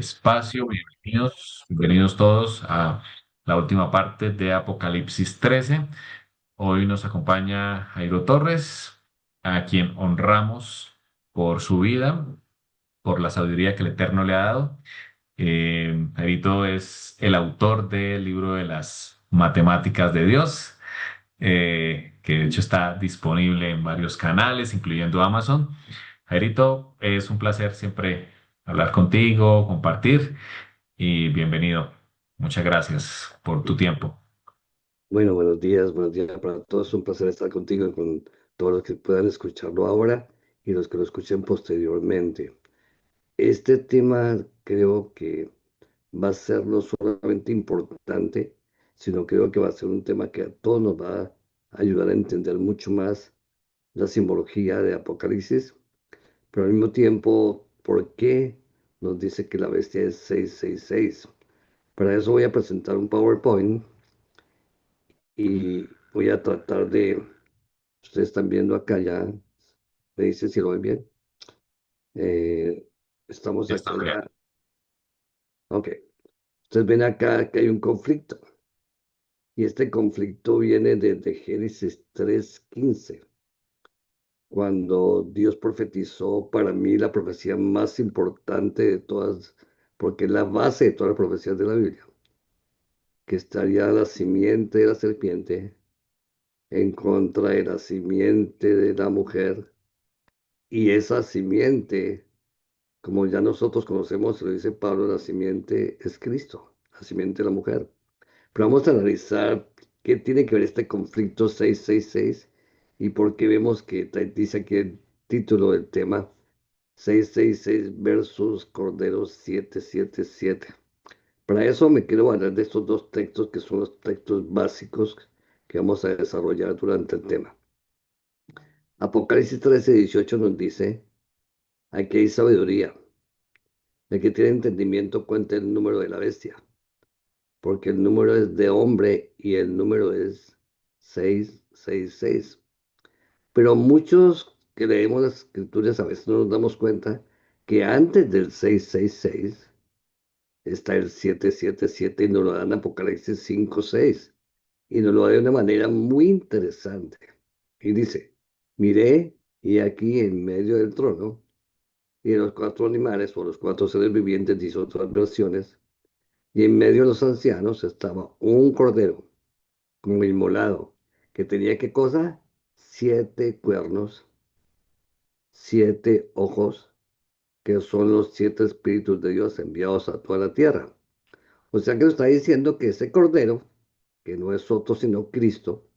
espacio. Bienvenidos, bienvenidos todos a la última parte de Apocalipsis 13. Hoy nos acompaña Jairo Torres, a quien honramos por su vida, por la sabiduría que el Eterno le ha dado. Jairito es el autor del libro de las matemáticas de Dios, que de hecho está disponible en varios canales, incluyendo Amazon. Jairito, es un placer siempre hablar contigo, compartir y bienvenido. Muchas gracias por tu tiempo. Bueno, buenos días para todos. Es un placer estar contigo y con todos los que puedan escucharlo ahora y los que lo escuchen posteriormente. Este tema creo que va a ser no solamente importante, sino creo que va a ser un tema que a todos nos va a ayudar a entender mucho más la simbología de Apocalipsis, pero al mismo tiempo, ¿por qué nos dice que la bestia es 666? Para eso voy a presentar un PowerPoint y voy a tratar de. Ustedes están viendo acá ya, me dicen si lo ven bien. Eh, Estamos Sí, acá está bien. ya. Ok. Ustedes ven acá que hay un conflicto. Y este conflicto viene desde Génesis 3:15, cuando Dios profetizó para mí la profecía más importante de todas, porque es la base de todas las profecías de la Biblia, que estaría la simiente de la serpiente en contra de la simiente de la mujer, y esa simiente, como ya nosotros conocemos, lo dice Pablo, la simiente es Cristo, la simiente de la mujer. Pero vamos a analizar qué tiene que ver este conflicto 666 y por qué vemos que dice aquí el título del tema 666 versus Cordero 777. Para eso me quiero hablar de estos dos textos que son los textos básicos que vamos a desarrollar durante el tema. Apocalipsis 13:18 nos dice, aquí hay sabiduría. El que tiene entendimiento cuenta el número de la bestia, porque el número es de hombre y el número es 666. Pero muchos que leemos las escrituras a veces no nos damos cuenta que antes del 666 está el 777 y nos lo dan Apocalipsis 5:6 y nos lo da de una manera muy interesante. Y dice, miré y aquí en medio del trono y de los cuatro animales o los cuatro seres vivientes, dice otras versiones. Y en medio de los ancianos estaba un cordero como inmolado, que tenía qué cosa? 7 cuernos, 7 ojos, que son los 7 espíritus de Dios enviados a toda la tierra. O sea que nos está diciendo que ese cordero, que no es otro sino Cristo,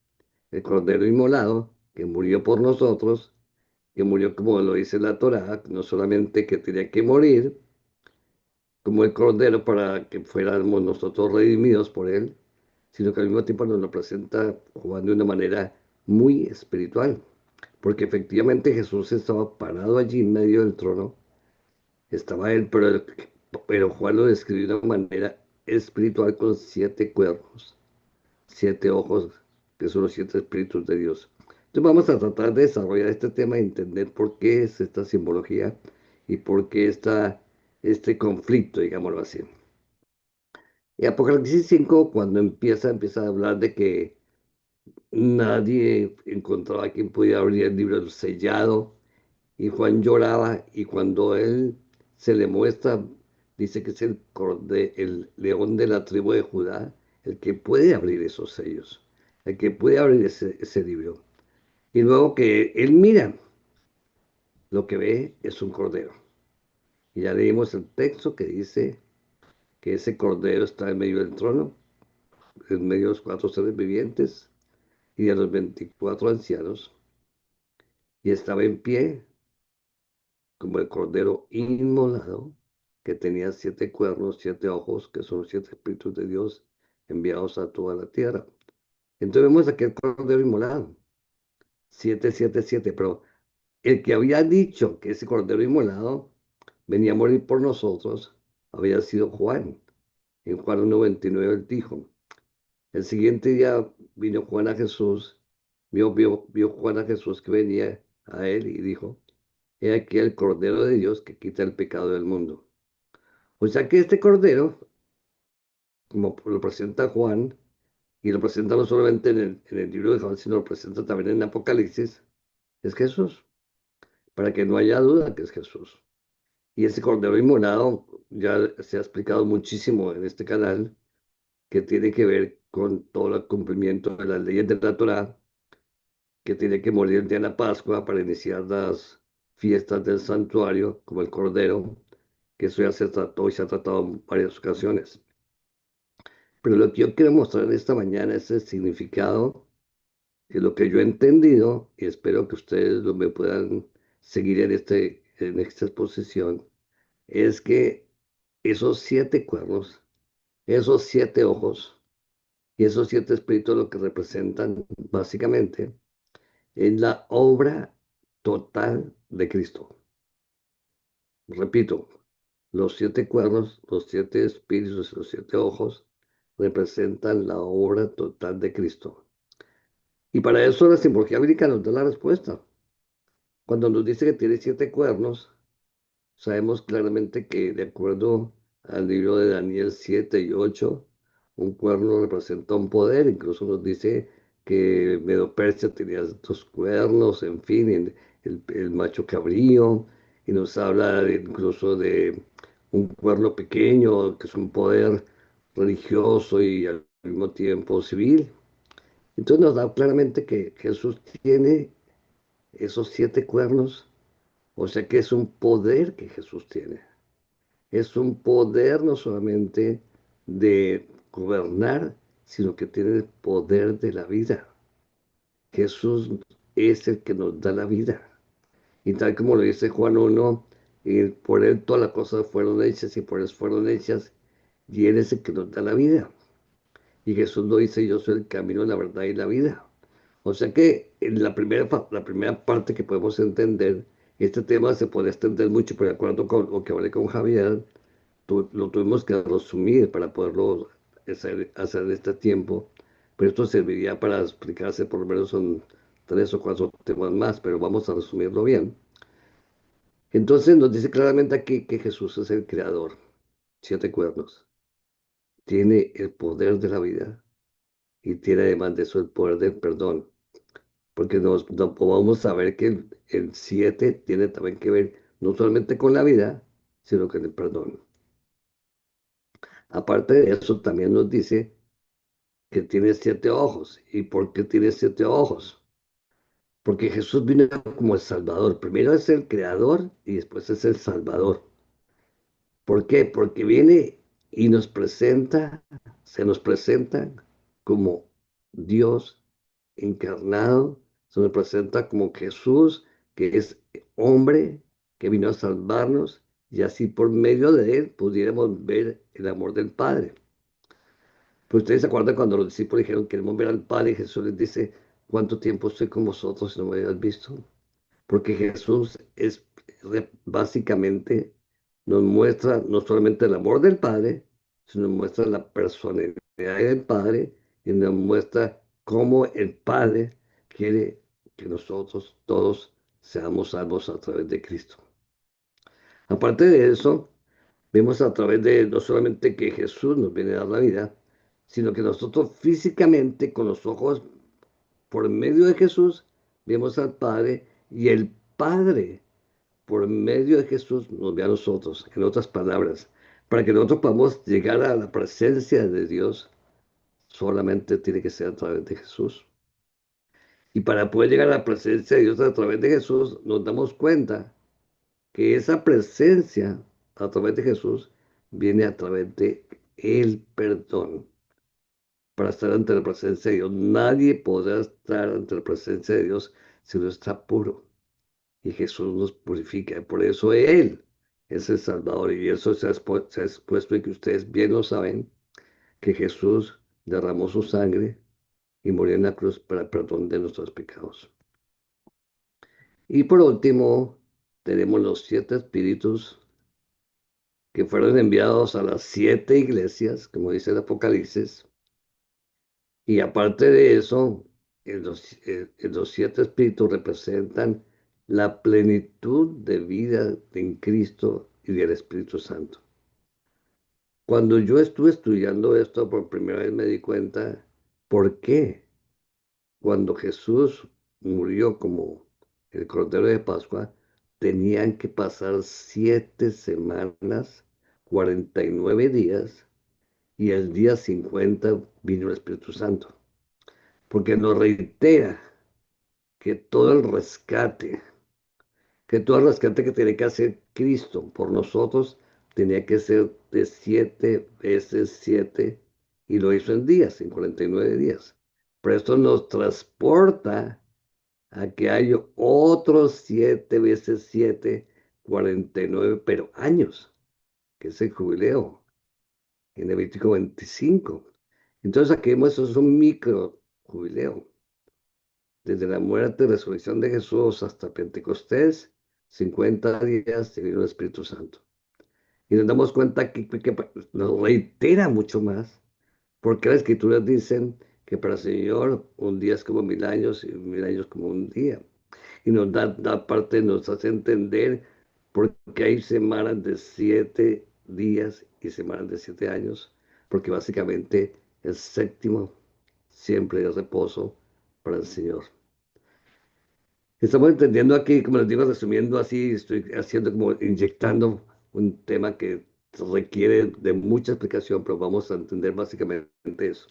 el cordero inmolado, que murió por nosotros, que murió como lo dice la Torá, no solamente que tenía que morir como el cordero para que fuéramos nosotros redimidos por él, sino que al mismo tiempo nos lo presenta Juan de una manera muy espiritual, porque efectivamente Jesús estaba parado allí en medio del trono, estaba él, pero Juan lo describió de una manera espiritual con 7 cuernos, 7 ojos, que son los 7 espíritus de Dios. Entonces vamos a tratar de desarrollar este tema y entender por qué es esta simbología y por qué está este conflicto, digámoslo así. Y Apocalipsis 5, cuando empieza a hablar de que nadie encontraba quien pudiera abrir el libro sellado y Juan lloraba y cuando él se le muestra, dice que es el león de la tribu de Judá, el que puede abrir esos sellos, el que puede abrir ese libro. Y luego que él mira, lo que ve es un cordero. Y ya leímos el texto que dice que ese cordero está en medio del trono, en medio de los cuatro seres vivientes y de los 24 ancianos, y estaba en pie como el cordero inmolado, que tenía 7 cuernos, 7 ojos, que son los 7 espíritus de Dios enviados a toda la tierra. Entonces vemos aquel cordero inmolado, 777, pero el que había dicho que ese cordero inmolado venía a morir por nosotros, había sido Juan. En Juan 1:29 él dijo, el siguiente día vino Juan a Jesús, vio Juan a Jesús que venía a él y dijo, he aquí el Cordero de Dios que quita el pecado del mundo. O sea que este cordero, como lo presenta Juan, y lo presenta no solamente en el libro de Juan, sino lo presenta también en Apocalipsis, es Jesús, para que no haya duda que es Jesús. Y ese cordero inmolado ya se ha explicado muchísimo en este canal, que tiene que ver con todo el cumplimiento de las leyes de la Torá, que tiene que morir el día de la Pascua para iniciar las fiestas del santuario, como el cordero, que eso ya se trató y se ha tratado en varias ocasiones. Pero lo que yo quiero mostrar esta mañana es el significado y lo que yo he entendido, y espero que ustedes me puedan seguir en esta exposición, es que esos 7 cuernos, esos 7 ojos y esos 7 espíritus lo que representan básicamente es la obra total de Cristo. Repito, los 7 cuernos, los 7 espíritus y los 7 ojos representan la obra total de Cristo. Y para eso la simbología bíblica nos da la respuesta. Cuando nos dice que tiene 7 cuernos, sabemos claramente que de acuerdo al libro de Daniel 7 y 8, un cuerno representa un poder, incluso nos dice que Medo-Persia tenía 2 cuernos, en fin, el macho cabrío, y nos habla incluso de un cuerno pequeño, que es un poder religioso y al mismo tiempo civil. Entonces nos da claramente que Jesús tiene esos 7 cuernos, o sea que es un poder que Jesús tiene. Es un poder no solamente de gobernar, sino que tiene el poder de la vida. Jesús es el que nos da la vida. Y tal como lo dice Juan 1, por él todas las cosas fueron hechas y por él fueron hechas, y él es el que nos da la vida. Y Jesús lo dice, yo soy el camino, la verdad y la vida. O sea que en la primera parte que podemos entender, este tema se puede extender mucho, pero de acuerdo con lo que hablé con Javier, lo tuvimos que resumir para poderlo hacer en este tiempo, pero esto serviría para explicarse por lo menos son 3 o 4 temas más, pero vamos a resumirlo bien. Entonces nos dice claramente aquí que Jesús es el creador, 7 cuernos, tiene el poder de la vida y tiene además de eso el poder del perdón, porque nos podemos saber que el 7 tiene también que ver no solamente con la vida, sino con el perdón. Aparte de eso, también nos dice que tiene 7 ojos. ¿Y por qué tiene 7 ojos? Porque Jesús vino como el Salvador. Primero es el Creador y después es el Salvador. ¿Por qué? Porque viene y se nos presenta como Dios encarnado, se nos presenta como Jesús, que es hombre, que vino a salvarnos, y así por medio de él pudiéramos ver el amor del Padre. Pues ustedes se acuerdan cuando los discípulos dijeron, queremos ver al Padre, y Jesús les dice, ¿cuánto tiempo estoy con vosotros y no me habéis visto? Porque Jesús básicamente nos muestra no solamente el amor del Padre, sino nos muestra la personalidad del Padre y nos muestra cómo el Padre quiere que nosotros todos seamos salvos a través de Cristo. Aparte de eso, vemos a través de no solamente que Jesús nos viene a dar la vida, sino que nosotros físicamente con los ojos por medio de Jesús vemos al Padre y el Padre por medio de Jesús nos ve a nosotros. En otras palabras, para que nosotros podamos llegar a la presencia de Dios, solamente tiene que ser a través de Jesús. Y para poder llegar a la presencia de Dios a través de Jesús, nos damos cuenta que esa presencia a través de Jesús viene a través de el perdón. Para estar ante la presencia de Dios, nadie podrá estar ante la presencia de Dios si no está puro. Y Jesús nos purifica. Por eso Él es el Salvador. Y eso se ha expuesto y que ustedes bien lo saben, que Jesús derramó su sangre y murió en la cruz para el perdón de nuestros pecados. Y por último, tenemos los 7 espíritus que fueron enviados a las 7 iglesias, como dice el Apocalipsis. Y aparte de eso, los 7 espíritus representan la plenitud de vida en Cristo y del Espíritu Santo. Cuando yo estuve estudiando esto por primera vez me di cuenta por qué cuando Jesús murió como el Cordero de Pascua, tenían que pasar 7 semanas, 49 días, y el día 50 vino el Espíritu Santo. Porque nos reitera que todo el rescate, que todo el rescate que tiene que hacer Cristo por nosotros, tenía que ser de 7 veces 7, y lo hizo en días, en 49 días. Pero esto nos transporta a que hay otros 7 veces 7, 49, pero años, que es el jubileo, en Levítico 25. Entonces aquí vemos, eso es un micro jubileo. Desde la muerte y resurrección de Jesús hasta Pentecostés, 50 días se vino el Espíritu Santo. Y nos damos cuenta que nos reitera mucho más, porque las escrituras dicen que para el Señor un día es como 1000 años y 1000 años como un día. Y nos da parte, nos hace entender por qué hay semanas de 7 días y semanas de 7 años, porque básicamente el séptimo siempre es reposo para el Señor. Estamos entendiendo aquí, como les digo, resumiendo así, estoy haciendo como inyectando un tema que requiere de mucha explicación, pero vamos a entender básicamente eso.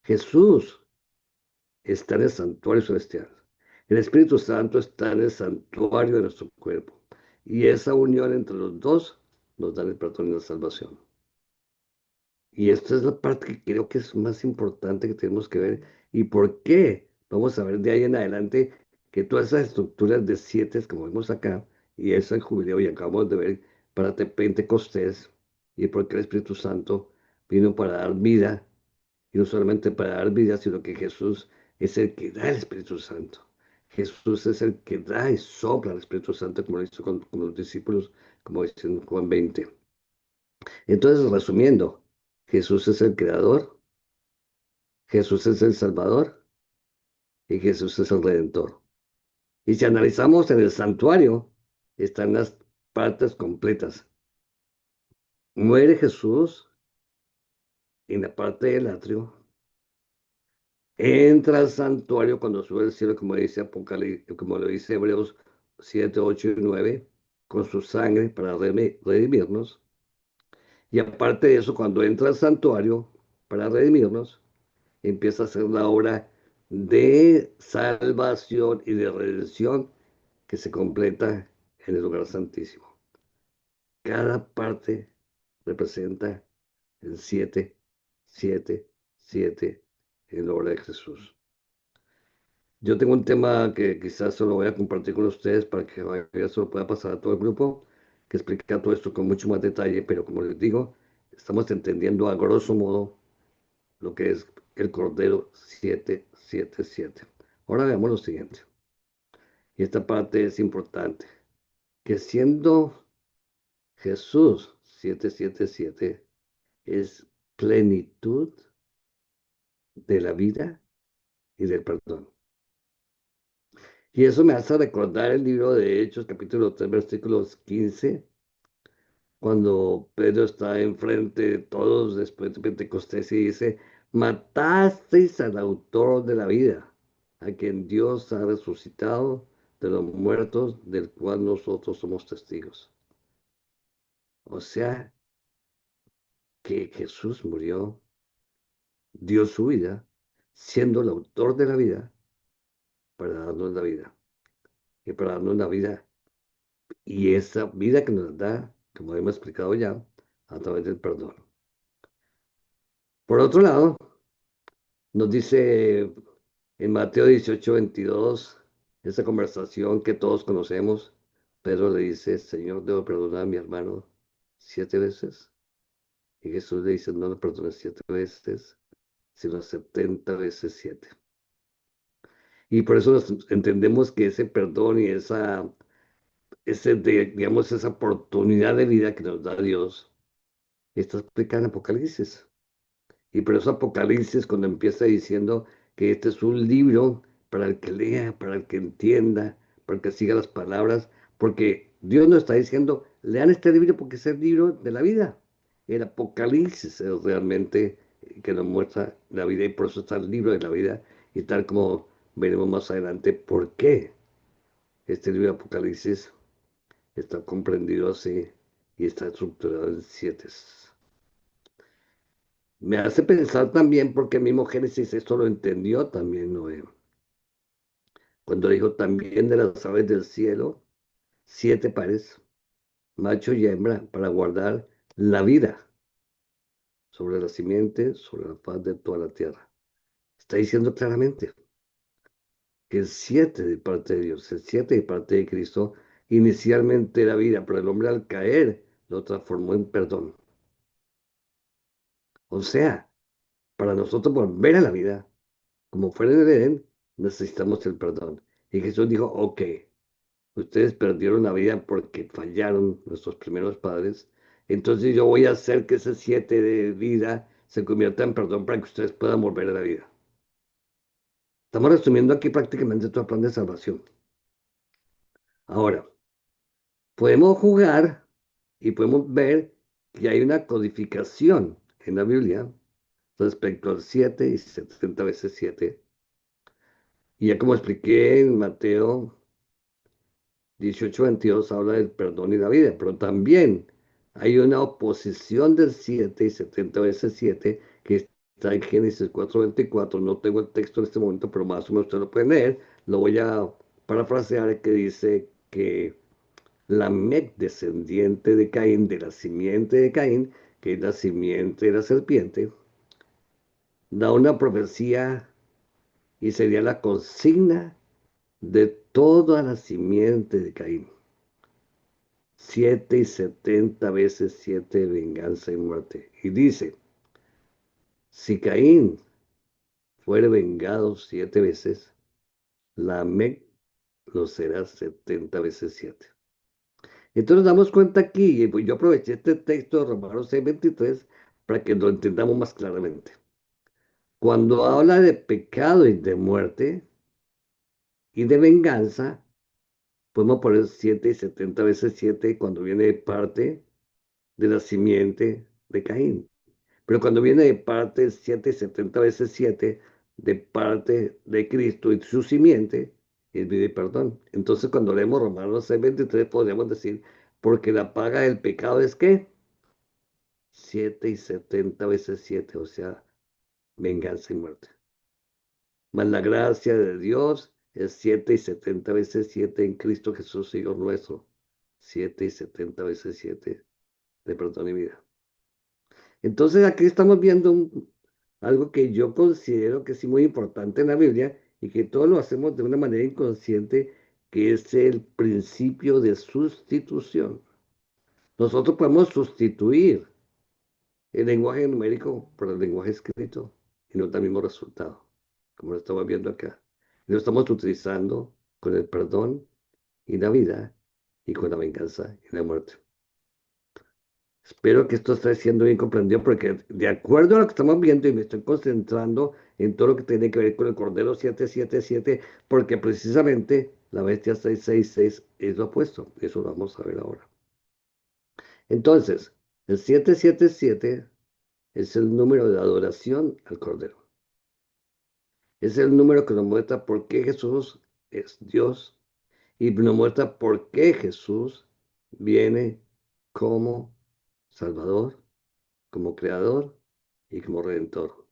Jesús está en el santuario celestial. El Espíritu Santo está en el santuario de nuestro cuerpo. Y esa unión entre los dos nos da el perdón y la salvación. Y esta es la parte que creo que es más importante que tenemos que ver. ¿Y por qué? Vamos a ver de ahí en adelante que todas esas estructuras de 7, como vemos acá, y eso el jubileo, y acabamos de ver para Pentecostés, y porque el Espíritu Santo vino para dar vida, y no solamente para dar vida, sino que Jesús es el que da el Espíritu Santo. Jesús es el que da y sopla el Espíritu Santo, como lo hizo con los discípulos, como dice en Juan 20. Entonces, resumiendo, Jesús es el creador, Jesús es el salvador y Jesús es el redentor. Y si analizamos en el santuario, están las partes completas. Muere Jesús en la parte del atrio, entra al santuario cuando sube al cielo, como dice Apocalipsis, como lo dice Hebreos 7, 8 y 9, con su sangre para redimirnos. Y aparte de eso, cuando entra al santuario para redimirnos, empieza a hacer la obra de salvación y de redención que se completa en el lugar santísimo. Cada parte representa el 7, 7, 7 en la obra de Jesús. Yo tengo un tema que quizás solo voy a compartir con ustedes para que eso lo pueda pasar a todo el grupo, que explica todo esto con mucho más detalle, pero como les digo, estamos entendiendo a grosso modo lo que es el Cordero 7, 7, 7. Ahora veamos lo siguiente, y esta parte es importante, que siendo Jesús 7, 7, 7 es plenitud de la vida y del perdón. Y eso me hace recordar el libro de Hechos, capítulo 3 versículos 15, cuando Pedro está enfrente de todos después de Pentecostés y dice, matasteis al autor de la vida, a quien Dios ha resucitado de los muertos, del cual nosotros somos testigos. O sea, que Jesús murió, dio su vida, siendo el autor de la vida, para darnos la vida. Y para darnos la vida, y esa vida que nos da, como hemos explicado ya, a través del perdón. Por otro lado, nos dice en Mateo 18, 22, esa conversación que todos conocemos, Pedro le dice, Señor, debo perdonar a mi hermano 7 veces. Y Jesús le dice, no lo perdones 7 veces, sino 70 veces 7. Y por eso entendemos que ese perdón y digamos, esa oportunidad de vida que nos da Dios, está explicada en Apocalipsis. Y por eso Apocalipsis, cuando empieza diciendo que este es un libro para el que lea, para el que entienda, para el que siga las palabras, porque Dios nos está diciendo, lean este libro porque es el libro de la vida. El Apocalipsis es realmente que nos muestra la vida y por eso está el libro de la vida y tal como veremos más adelante por qué este libro de Apocalipsis está comprendido así y está estructurado en siete. Me hace pensar también porque el mismo Génesis esto lo entendió también Noé. Cuando dijo también de las aves del cielo, siete pares, macho y hembra, para guardar la vida sobre la simiente, sobre la faz de toda la tierra. Está diciendo claramente que el siete de parte de Dios, el siete de parte de Cristo, inicialmente era vida, pero el hombre al caer lo transformó en perdón. O sea, para nosotros volver a la vida, como fuera en el Edén, necesitamos el perdón. Y Jesús dijo, ok, ustedes perdieron la vida porque fallaron nuestros primeros padres, entonces yo voy a hacer que ese siete de vida se convierta en perdón para que ustedes puedan volver a la vida. Estamos resumiendo aquí prácticamente todo el plan de salvación. Ahora, podemos jugar y podemos ver que hay una codificación en la Biblia respecto al 7 y 70 veces 7. Y ya como expliqué en Mateo 18:22 habla del perdón y la vida, pero también hay una oposición del 7 y 70 veces 7 que está en Génesis 4:24. No tengo el texto en este momento, pero más o menos usted lo puede leer. Lo voy a parafrasear que dice que Lamec, descendiente de Caín, de la simiente de Caín, que es la simiente de la serpiente, da una profecía y sería la consigna de toda la simiente de Caín. 7 y 70 veces 7, venganza y muerte. Y dice, si Caín fuere vengado 7 veces, Lamec lo será 70 veces 7. Entonces nos damos cuenta aquí, y pues yo aproveché este texto de Romanos 6:23 para que lo entendamos más claramente. Cuando habla de pecado y de muerte y de venganza, podemos poner 7 y 70 veces 7 cuando viene de parte de la simiente de Caín. Pero cuando viene de parte 7 y 70 veces 7, de parte de Cristo y su simiente, es vida y perdón. Entonces, cuando leemos Romanos 6:23, podríamos decir, porque la paga del pecado es ¿qué? 7 y 70 veces 7, o sea, venganza y muerte. Mas la gracia de Dios es 7 y 70 veces 7 en Cristo Jesús, Señor nuestro. 7 y 70 veces 7 de perdón y vida. Entonces aquí estamos viendo algo que yo considero que es muy importante en la Biblia y que todos lo hacemos de una manera inconsciente, que es el principio de sustitución. Nosotros podemos sustituir el lenguaje numérico por el lenguaje escrito y nos da el mismo resultado, como lo estamos viendo acá. Y lo estamos utilizando con el perdón y la vida y con la venganza y la muerte. Espero que esto esté siendo bien comprendido porque de acuerdo a lo que estamos viendo y me estoy concentrando en todo lo que tiene que ver con el Cordero 777 porque precisamente la bestia 666 es lo opuesto. Eso lo vamos a ver ahora. Entonces, el 777 es el número de adoración al Cordero. Es el número que nos muestra por qué Jesús es Dios y nos muestra por qué Jesús viene como Salvador, como Creador y como Redentor.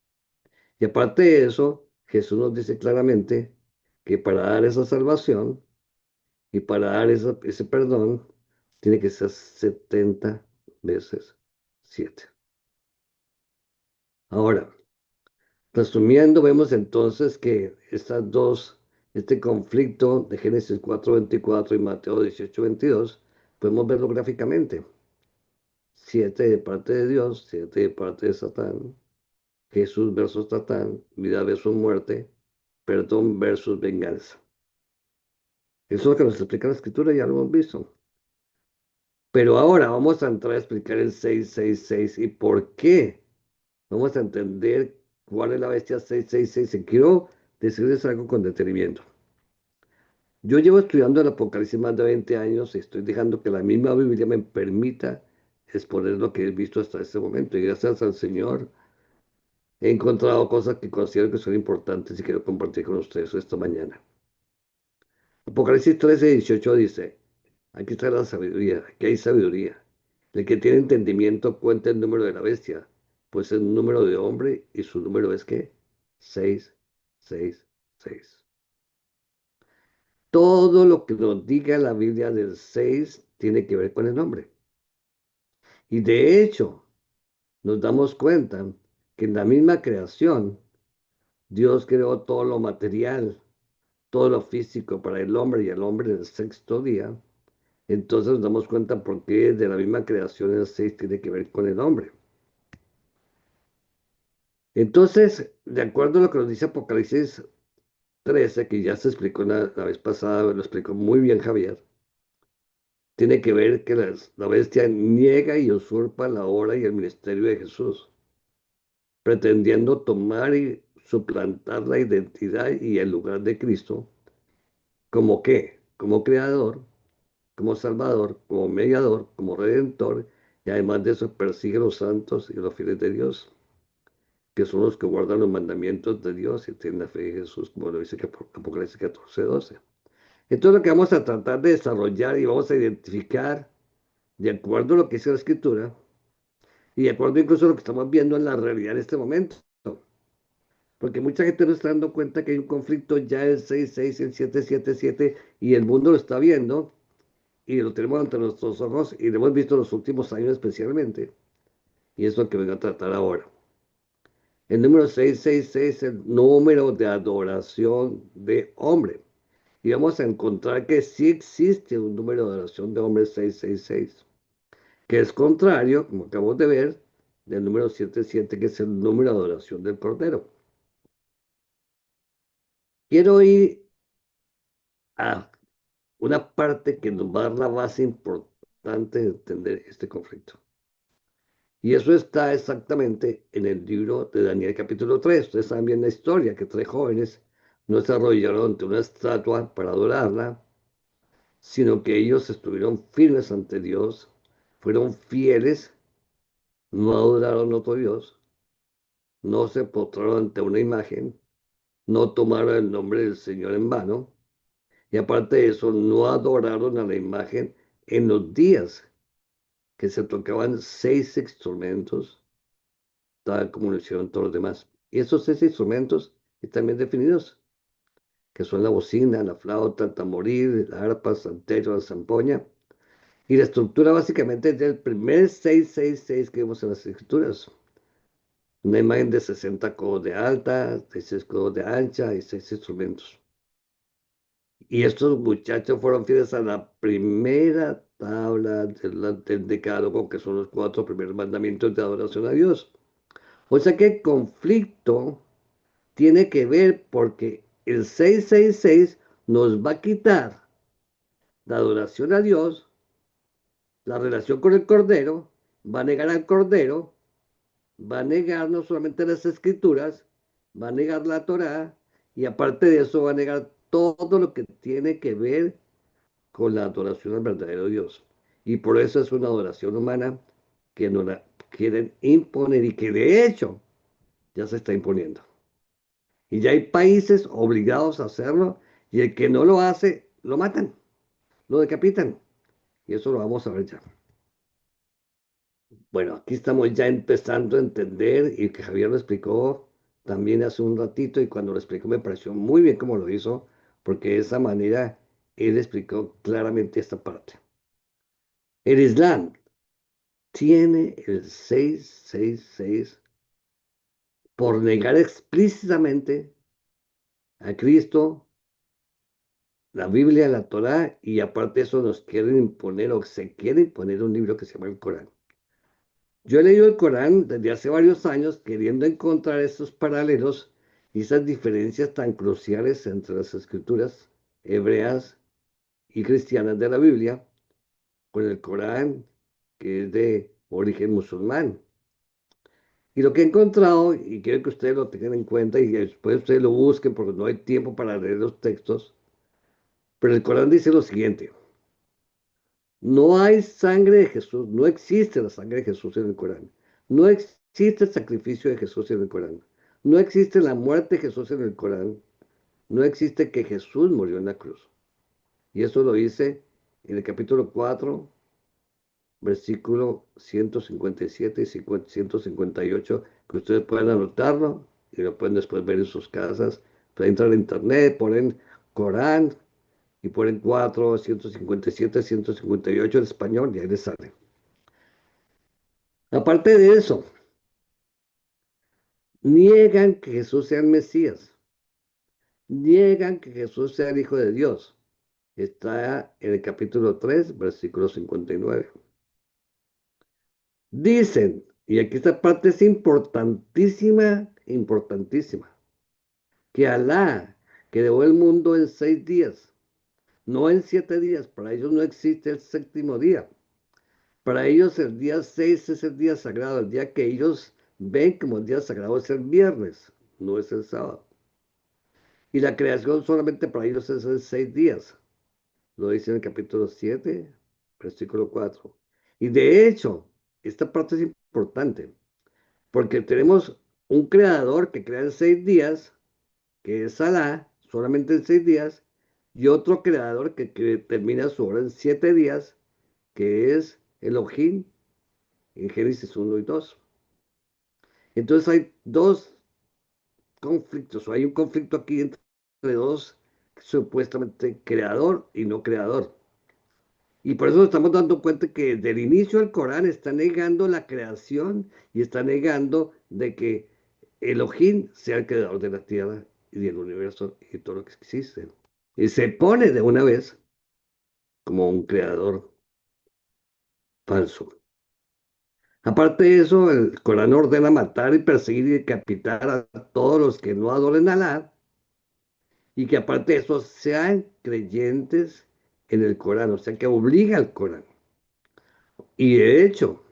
Y aparte de eso, Jesús nos dice claramente que para dar esa salvación y para dar ese perdón, tiene que ser 70 veces 7. Ahora, resumiendo, vemos entonces que este conflicto de Génesis 4:24 y Mateo 18:22, podemos verlo gráficamente. 7 de parte de Dios, 7 de parte de Satán, Jesús versus Satán, vida versus muerte, perdón versus venganza. Eso es lo que nos explica la escritura, ya lo hemos visto. Pero ahora vamos a entrar a explicar el 666 y por qué. Vamos a entender cuál es la bestia 666. Y quiero decirles algo con detenimiento. Yo llevo estudiando el Apocalipsis más de 20 años y estoy dejando que la misma Biblia me permita exponer lo que he visto hasta este momento. Y gracias al Señor he encontrado cosas que considero que son importantes y quiero compartir con ustedes esta mañana. Apocalipsis 13:18 dice, aquí está la sabiduría, aquí hay sabiduría. El que tiene entendimiento cuenta el número de la bestia, pues es un número de hombre y su número es ¿qué? 666. Todo lo que nos diga la Biblia del 6 tiene que ver con el nombre. Y de hecho, nos damos cuenta que en la misma creación, Dios creó todo lo material, todo lo físico para el hombre y el hombre en el sexto día. Entonces nos damos cuenta por qué de la misma creación el 6 tiene que ver con el hombre. Entonces, de acuerdo a lo que nos dice Apocalipsis 13, que ya se explicó la vez pasada, lo explicó muy bien Javier, tiene que ver que la bestia niega y usurpa la obra y el ministerio de Jesús, pretendiendo tomar y suplantar la identidad y el lugar de Cristo, ¿como qué? Como creador, como salvador, como mediador, como redentor, y además de eso persigue a los santos y a los fieles de Dios, que son los que guardan los mandamientos de Dios y tienen la fe en Jesús, como lo dice Apocalipsis 14:12. Entonces lo que vamos a tratar de desarrollar y vamos a identificar, de acuerdo a lo que dice la Escritura, y de acuerdo incluso a lo que estamos viendo en la realidad en este momento, porque mucha gente no está dando cuenta que hay un conflicto ya el 6:6 y el 7:7:7 y el mundo lo está viendo y lo tenemos ante nuestros ojos y lo hemos visto en los últimos años especialmente, y es lo que vengo a tratar ahora. El número 666 es el número de adoración de hombre. Y vamos a encontrar que sí existe un número de adoración de hombre 666, que es contrario, como acabamos de ver, del número 77, que es el número de adoración del Cordero. Quiero ir a una parte que nos va a dar la base importante de entender este conflicto. Y eso está exactamente en el libro de Daniel capítulo 3. Ustedes saben bien la historia, que tres jóvenes no se arrodillaron ante una estatua para adorarla, sino que ellos estuvieron firmes ante Dios, fueron fieles, no adoraron a otro Dios, no se postraron ante una imagen, no tomaron el nombre del Señor en vano, y aparte de eso, no adoraron a la imagen en los días que se tocaban 6 instrumentos, tal como lo hicieron todos los demás. Y esos 6 instrumentos están bien definidos, que son la bocina, la flauta, el tamboril, la arpa, el salterio, la zampoña. Y la estructura básicamente es del primer 666 que vemos en las escrituras. Una imagen de 60 codos de alta, 16 codos de ancha y 6 instrumentos. Y estos muchachos fueron fieles a la primera tabla del decálogo, que son los 4 primeros mandamientos de adoración a Dios. O sea que el conflicto tiene que ver porque el 666 nos va a quitar la adoración a Dios, la relación con el Cordero, va a negar al Cordero, va a negar no solamente las escrituras, va a negar la Torá y aparte de eso va a negar todo lo que tiene que ver con la adoración al verdadero Dios. Y por eso es una adoración humana que nos la quieren imponer y que de hecho ya se está imponiendo. Y ya hay países obligados a hacerlo y el que no lo hace, lo matan, lo decapitan. Y eso lo vamos a ver ya. Bueno, aquí estamos ya empezando a entender y que Javier lo explicó también hace un ratito y cuando lo explicó me pareció muy bien como lo hizo, porque de esa manera él explicó claramente esta parte. El Islam tiene el 666 por negar explícitamente a Cristo, la Biblia, la Torá, y aparte de eso nos quieren imponer o se quiere imponer un libro que se llama el Corán. Yo he leído el Corán desde hace varios años queriendo encontrar estos paralelos y esas diferencias tan cruciales entre las escrituras hebreas y cristianas de la Biblia con el Corán, que es de origen musulmán. Y lo que he encontrado, y quiero que ustedes lo tengan en cuenta y después ustedes lo busquen porque no hay tiempo para leer los textos, pero el Corán dice lo siguiente: No hay sangre de Jesús, no existe la sangre de Jesús en el Corán. No existe el sacrificio de Jesús en el Corán. No existe la muerte de Jesús en el Corán. No existe que Jesús murió en la cruz. Y eso lo dice en el capítulo 4, versículo 157 y 158, que ustedes pueden anotarlo y lo pueden después ver en sus casas. Pueden entrar a internet, ponen Corán y ponen 4, 157, 158 en español y ahí les sale. Aparte de eso, niegan que Jesús sea el Mesías, niegan que Jesús sea el Hijo de Dios. Está en el capítulo 3, versículo 59. Dicen, y aquí esta parte es importantísima, importantísima, que Alá creó el mundo en 6 días, no en 7 días. Para ellos no existe el séptimo día. Para ellos el día 6 es el día sagrado, el día que ellos ven como el día sagrado es el viernes, no es el sábado. Y la creación solamente para ellos es en 6 días. Lo dice en el capítulo 7, versículo 4. Y de hecho, esta parte es importante, porque tenemos un creador que crea en 6 días, que es Alá, solamente en 6 días, y otro creador que termina su obra en 7 días, que es Elohim, en Génesis 1 y 2. Entonces hay dos conflictos, o hay un conflicto aquí entre dos, supuestamente creador y no creador. Y por eso nos estamos dando cuenta que del inicio el Corán está negando la creación y está negando de que Elohim sea el creador de la tierra y del universo y todo lo que existe. Y se pone de una vez como un creador falso. Aparte de eso, el Corán ordena matar y perseguir y decapitar a todos los que no adoren a Alá y que aparte de eso sean creyentes en el Corán, o sea que obliga al Corán. Y de hecho,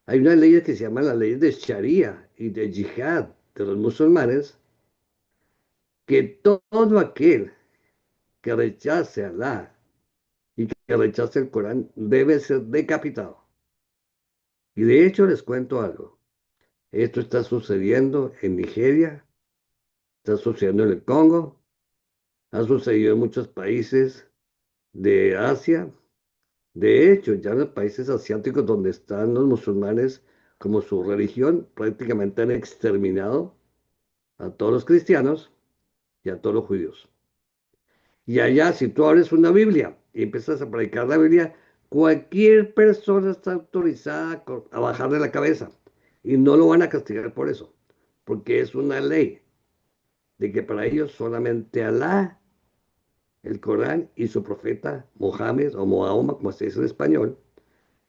hay unas leyes que se llaman las leyes de Sharia y de Jihad de los musulmanes, que todo aquel que rechace a Alá y que rechace el Corán debe ser decapitado. Y de hecho les cuento algo. Esto está sucediendo en Nigeria, está sucediendo en el Congo, ha sucedido en muchos países de Asia. De hecho, ya en los países asiáticos donde están los musulmanes como su religión, prácticamente han exterminado a todos los cristianos y a todos los judíos. Y allá, si tú abres una Biblia y empiezas a predicar la Biblia, cualquier persona está autorizada a bajarle la cabeza y no lo van a castigar por eso, porque es una ley de que para ellos solamente Alá, el Corán y su profeta Mohammed o Mahoma, como se dice en español,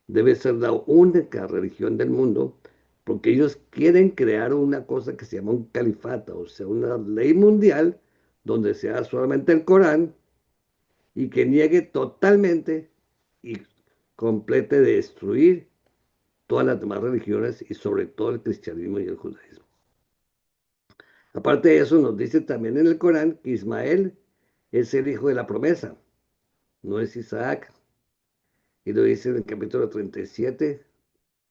debe ser la única religión del mundo, porque ellos quieren crear una cosa que se llama un califato, o sea, una ley mundial donde sea solamente el Corán y que niegue totalmente y complete de destruir todas las demás religiones y sobre todo el cristianismo y el judaísmo. Aparte de eso, nos dice también en el Corán que Ismael es el hijo de la promesa, no es Isaac, y lo dice en el capítulo 37,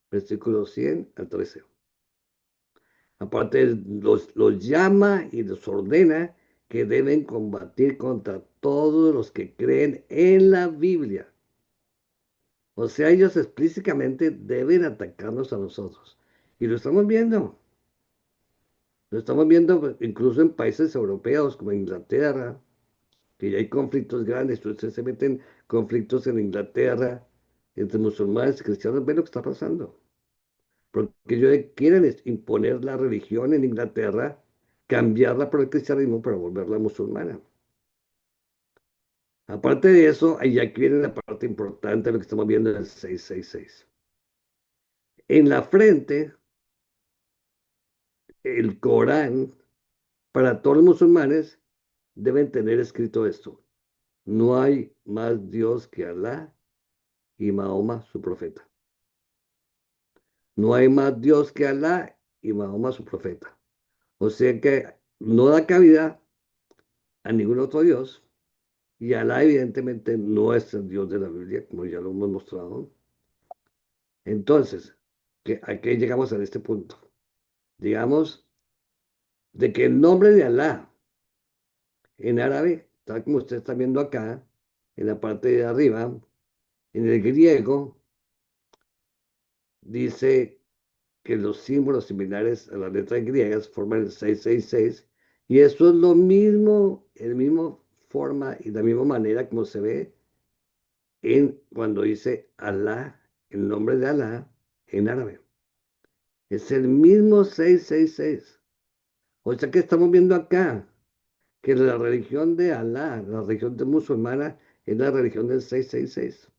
versículos 100 al 13. Aparte, los llama y los ordena que deben combatir contra todos los que creen en la Biblia. O sea, ellos explícitamente deben atacarnos a nosotros. Y lo estamos viendo. Lo estamos viendo pues, incluso en países europeos como Inglaterra, que ya hay conflictos grandes. Ustedes se meten conflictos en Inglaterra entre musulmanes y cristianos. Ven lo que está pasando. Porque ellos quieren imponer la religión en Inglaterra, cambiarla por el cristianismo para volverla musulmana. Aparte de eso, ahí aquí viene la parte importante de lo que estamos viendo en el 666. En la frente, el Corán, para todos los musulmanes, deben tener escrito esto. No hay más Dios que Alá y Mahoma su profeta. No hay más Dios que Alá y Mahoma su profeta. O sea que no da cabida a ningún otro Dios Y Alá evidentemente no es el Dios de la Biblia, como ya lo hemos mostrado. Entonces, ¿a qué llegamos a este punto? Digamos, de que el nombre de Alá en árabe, tal como usted está viendo acá, en la parte de arriba, en el griego, dice que los símbolos similares a las letras griegas forman el 666, y eso es lo mismo, el mismo forma y la misma manera como se ve cuando dice Alá, el nombre de Alá en árabe. Es el mismo 666. O sea que estamos viendo acá que la religión de Alá, la religión de musulmana, es la religión del 666.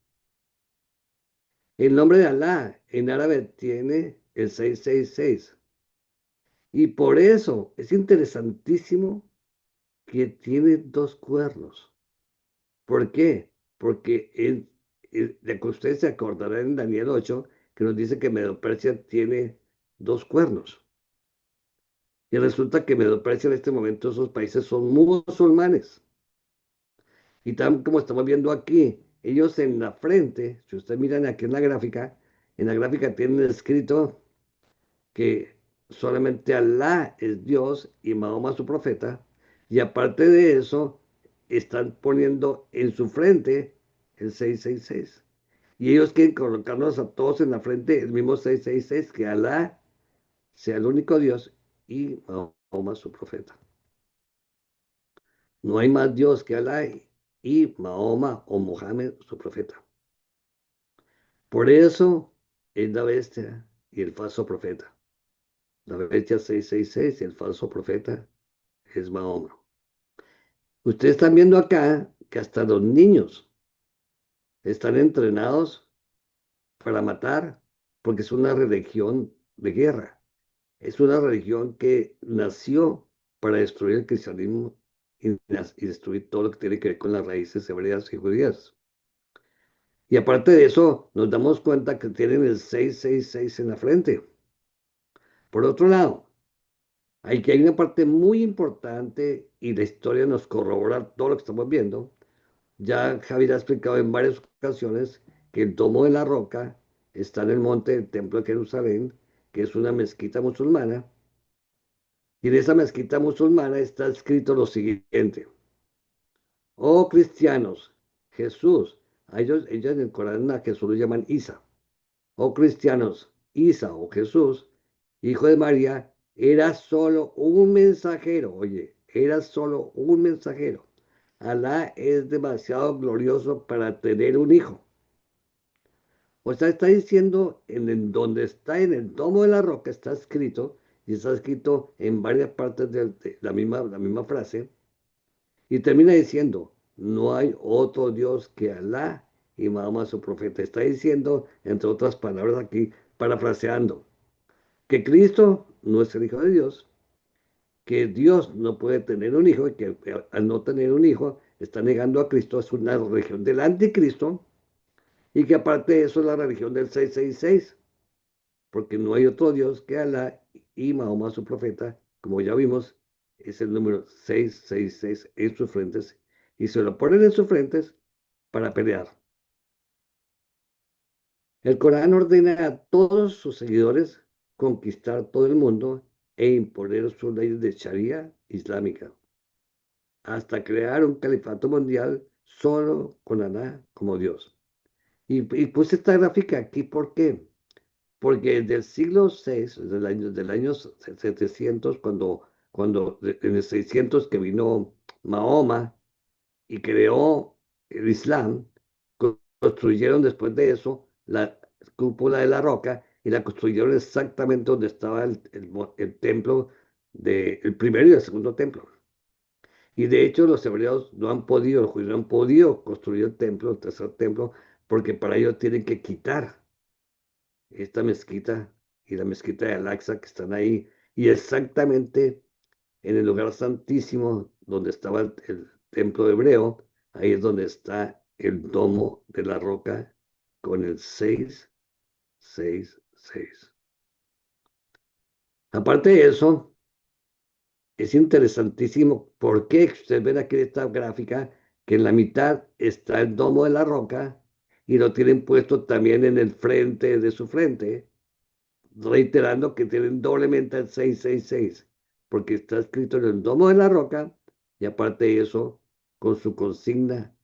El nombre de Alá en árabe tiene el 666. Y por eso es interesantísimo que tiene dos cuernos. ¿Por qué? Porque de que ustedes se acordarán en Daniel 8, que nos dice que Medo-Persia tiene dos cuernos. Y resulta que Medo-Persia en este momento, esos países son musulmanes. Y tal como estamos viendo aquí, ellos en la frente, si ustedes miran aquí en la gráfica tienen escrito que solamente Alá es Dios y Mahoma su profeta, y aparte de eso, están poniendo en su frente el 666. Y ellos quieren colocarnos a todos en la frente el mismo 666, que Alá sea el único Dios y Mahoma su profeta. No hay más Dios que Alá y Mahoma o Mohammed su profeta. Por eso es la bestia y el falso profeta. La bestia 666 y el falso profeta es Mahoma. Ustedes están viendo acá que hasta los niños están entrenados para matar porque es una religión de guerra. Es una religión que nació para destruir el cristianismo y destruir todo lo que tiene que ver con las raíces hebreas y judías. Y aparte de eso, nos damos cuenta que tienen el 666 en la frente. Por otro lado, hay una parte muy importante y la historia nos corrobora todo lo que estamos viendo. Ya Javier ha explicado en varias ocasiones que el Domo de la Roca está en el monte del Templo de Jerusalén, que es una mezquita musulmana, y en esa mezquita musulmana está escrito lo siguiente: oh cristianos, Jesús, ellos en el Corán a Jesús lo llaman Isa. Oh cristianos, Isa o Jesús, hijo de María, era solo un mensajero, oye, era solo un mensajero. Alá es demasiado glorioso para tener un hijo. O sea, está diciendo donde está en el domo de la roca, está escrito, y está escrito en varias partes de la misma frase, y termina diciendo, no hay otro Dios que Alá y Mahoma su profeta. Está diciendo, entre otras palabras aquí, parafraseando, que Cristo no es el Hijo de Dios, que Dios no puede tener un hijo y que al no tener un hijo está negando a Cristo, es una religión del anticristo, y que aparte de eso es la religión del 666, porque no hay otro Dios que Alá y Mahoma su profeta, como ya vimos, es el número 666 en sus frentes, y se lo ponen en sus frentes para pelear. El Corán ordena a todos sus seguidores conquistar todo el mundo e imponer sus leyes de Sharia islámica, hasta crear un califato mundial solo con Alá como Dios. Y puse esta gráfica aquí, ¿por qué? Porque desde el siglo VI, del año 700, en el 600 que vino Mahoma y creó el Islam, construyeron después de eso la cúpula de la roca y la construyeron exactamente donde estaba el templo el primero y el segundo templo. Y de hecho los hebreos no han podido, los judíos no han podido construir el templo, el tercer templo, porque para ello tienen que quitar esta mezquita y la mezquita de Al-Aqsa que están ahí, y exactamente en el lugar santísimo donde estaba el templo hebreo, ahí es donde está el domo de la roca con el 666. Aparte de eso, es interesantísimo porque ustedes ven aquí esta gráfica que en la mitad está el domo de la roca y lo tienen puesto también en el frente de su frente, reiterando que tienen doblemente el 666, porque está escrito en el domo de la roca y aparte de eso, con su consigna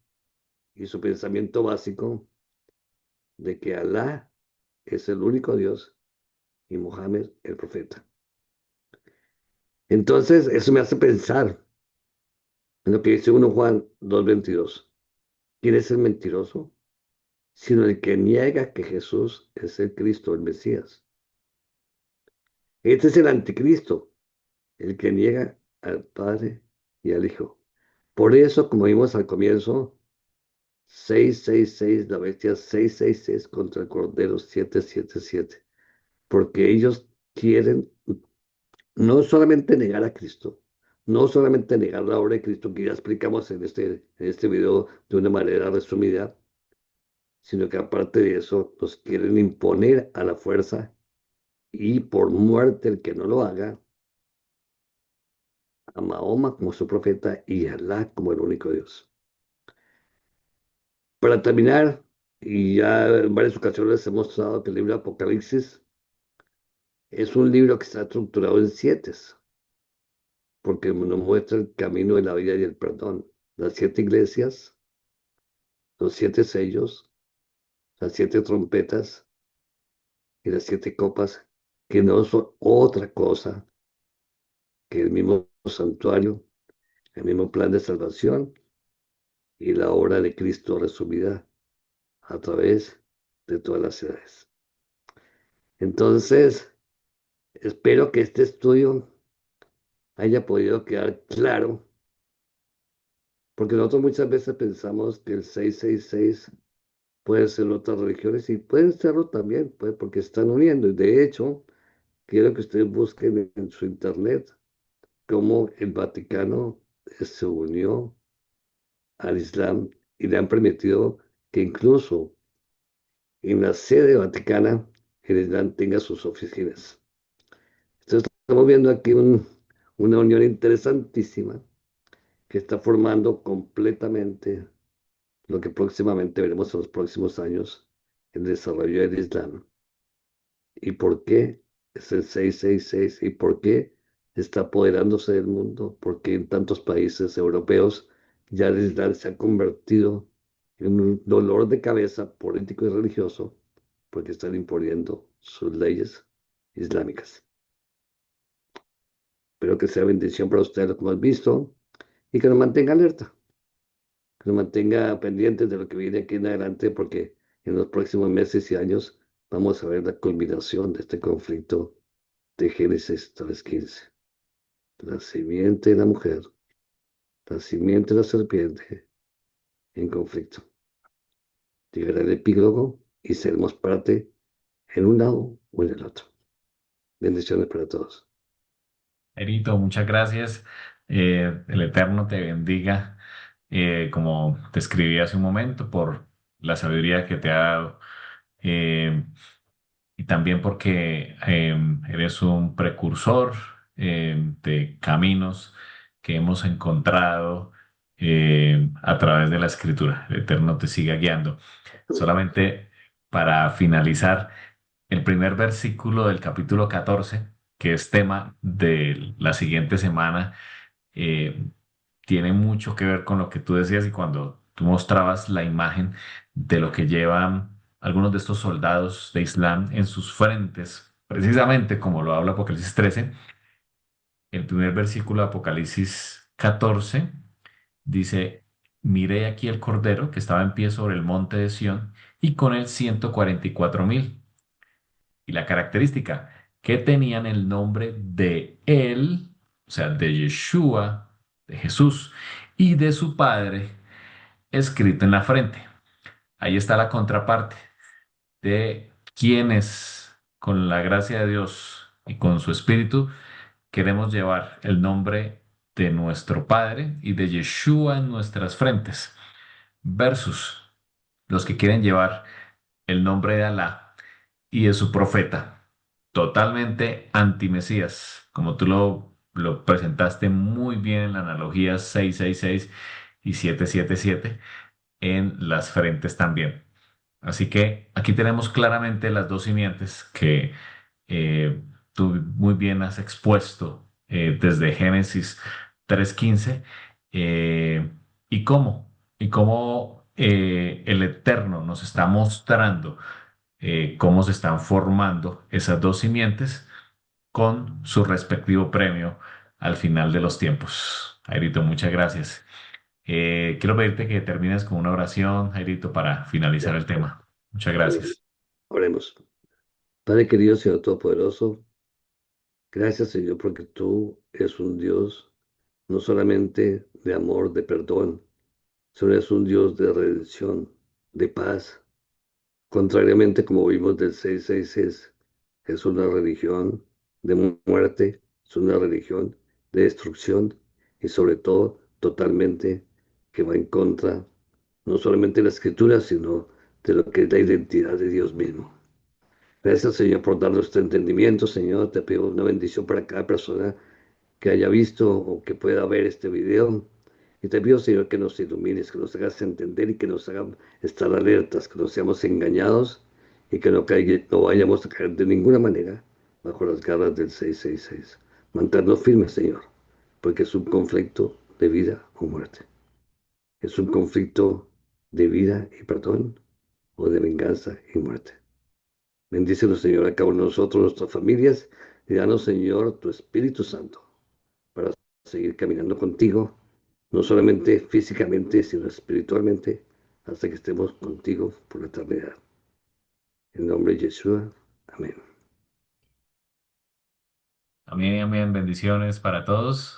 y su pensamiento básico de que Alá es el único Dios y Mohammed el profeta. Entonces, eso me hace pensar en lo que dice 1 Juan 2:22. ¿Quién es el mentiroso? Sino el que niega que Jesús es el Cristo, el Mesías. Este es el anticristo, el que niega al Padre y al Hijo. Por eso, como vimos al comienzo, 666, la bestia 666 contra el Cordero 777, porque ellos quieren no solamente negar a Cristo, no solamente negar la obra de Cristo, que ya explicamos en este video de una manera resumida, sino que aparte de eso, nos quieren imponer a la fuerza y por muerte el que no lo haga, a Mahoma como su profeta y a Alá como el único Dios. Para terminar, y ya en varias ocasiones hemos mostrado que el libro de Apocalipsis es un libro que está estructurado en siete, porque nos muestra el camino de la vida y el perdón. Las siete iglesias, los siete sellos, las siete trompetas y las siete copas, que no son otra cosa que el mismo santuario, el mismo plan de salvación y la obra de Cristo resumida a través de todas las edades. Entonces, espero que este estudio haya podido quedar claro, porque nosotros muchas veces pensamos que el 666 puede ser otras religiones y pueden serlo también, pues, porque están uniendo. Y de hecho, quiero que ustedes busquen en su internet cómo el Vaticano se unió al Islam y le han permitido que incluso en la sede vaticana el Islam tenga sus oficinas. Entonces, estamos viendo aquí una unión interesantísima que está formando completamente lo que próximamente veremos en los próximos años, el desarrollo del Islam. ¿Y por qué es el 666? ¿Y por qué está apoderándose del mundo? Porque en tantos países europeos ya el Islam se ha convertido en un dolor de cabeza político y religioso porque están imponiendo sus leyes islámicas. Espero que sea bendición para ustedes lo que hemos visto y que nos mantenga alerta, que nos mantenga pendientes de lo que viene aquí en adelante, porque en los próximos meses y años vamos a ver la culminación de este conflicto de Génesis 3:15. La simiente de la mujer, la simiente de la serpiente en conflicto. Llegará el epílogo y seremos parte en un lado o en el otro. Bendiciones para todos. Erito, muchas gracias. El Eterno te bendiga, como te escribí hace un momento, por la sabiduría que te ha dado. Eh, y también porque eres un precursor de caminos que hemos encontrado a través de la Escritura. El Eterno te siga guiando. Solamente para finalizar, el primer versículo del capítulo 14, que es tema de la siguiente semana, eh, tiene mucho que ver con lo que tú decías y cuando tú mostrabas la imagen de lo que llevan algunos de estos soldados de Islam en sus frentes, precisamente como lo habla Apocalipsis 13, el primer versículo de Apocalipsis 14 dice, miré aquí el Cordero que estaba en pie sobre el monte de Sión y con él 144,000. Y la característica, que tenían el nombre de él, o sea, de Yeshua, de Jesús, y de su Padre, escrito en la frente. Ahí está la contraparte de quienes, con la gracia de Dios y con su Espíritu, queremos llevar el nombre de nuestro Padre y de Yeshua en nuestras frentes, versus los que quieren llevar el nombre de Alá y de su profeta, totalmente anti-Mesías, como tú lo presentaste muy bien en la analogía 666, y 777 en las frentes también. Así que aquí tenemos claramente las dos simientes que tú muy bien has expuesto desde Génesis 3:15 eh, y cómo el Eterno nos está mostrando cómo se están formando esas dos simientes con su respectivo premio al final de los tiempos. Jairito, muchas gracias. Quiero pedirte que termines con una oración, Jairito, para finalizar Ya, el tema. Muchas oremos. gracias. Oremos. Padre querido, Señor Todopoderoso, gracias, Señor, porque tú eres un Dios no solamente de amor, de perdón, sino eres un Dios de redención, de paz. Contrariamente, como vimos del 666, es una religión de muerte, es una religión de destrucción y sobre todo totalmente que va en contra no solamente de la escritura, sino de lo que es la identidad de Dios mismo. Gracias, Señor, por darnos este entendimiento. Señor, te pido una bendición para cada persona que haya visto o que pueda ver este video. Y te pido, Señor, que nos ilumines, que nos hagas entender y que nos hagas estar alertas, que no seamos engañados y que no vayamos a caer de ninguna manera bajo las garras del 666. Mantenernos firmes, Señor, porque es un conflicto de vida o muerte. Es un conflicto de vida y perdón o de venganza y muerte. Bendícenos, Señor, a cada uno de nosotros, nuestras familias, y danos, Señor, tu Espíritu Santo para seguir caminando contigo, no solamente físicamente, sino espiritualmente, hasta que estemos contigo por la eternidad. En nombre de Yeshua, amén. Amén, amén. Bendiciones para todos.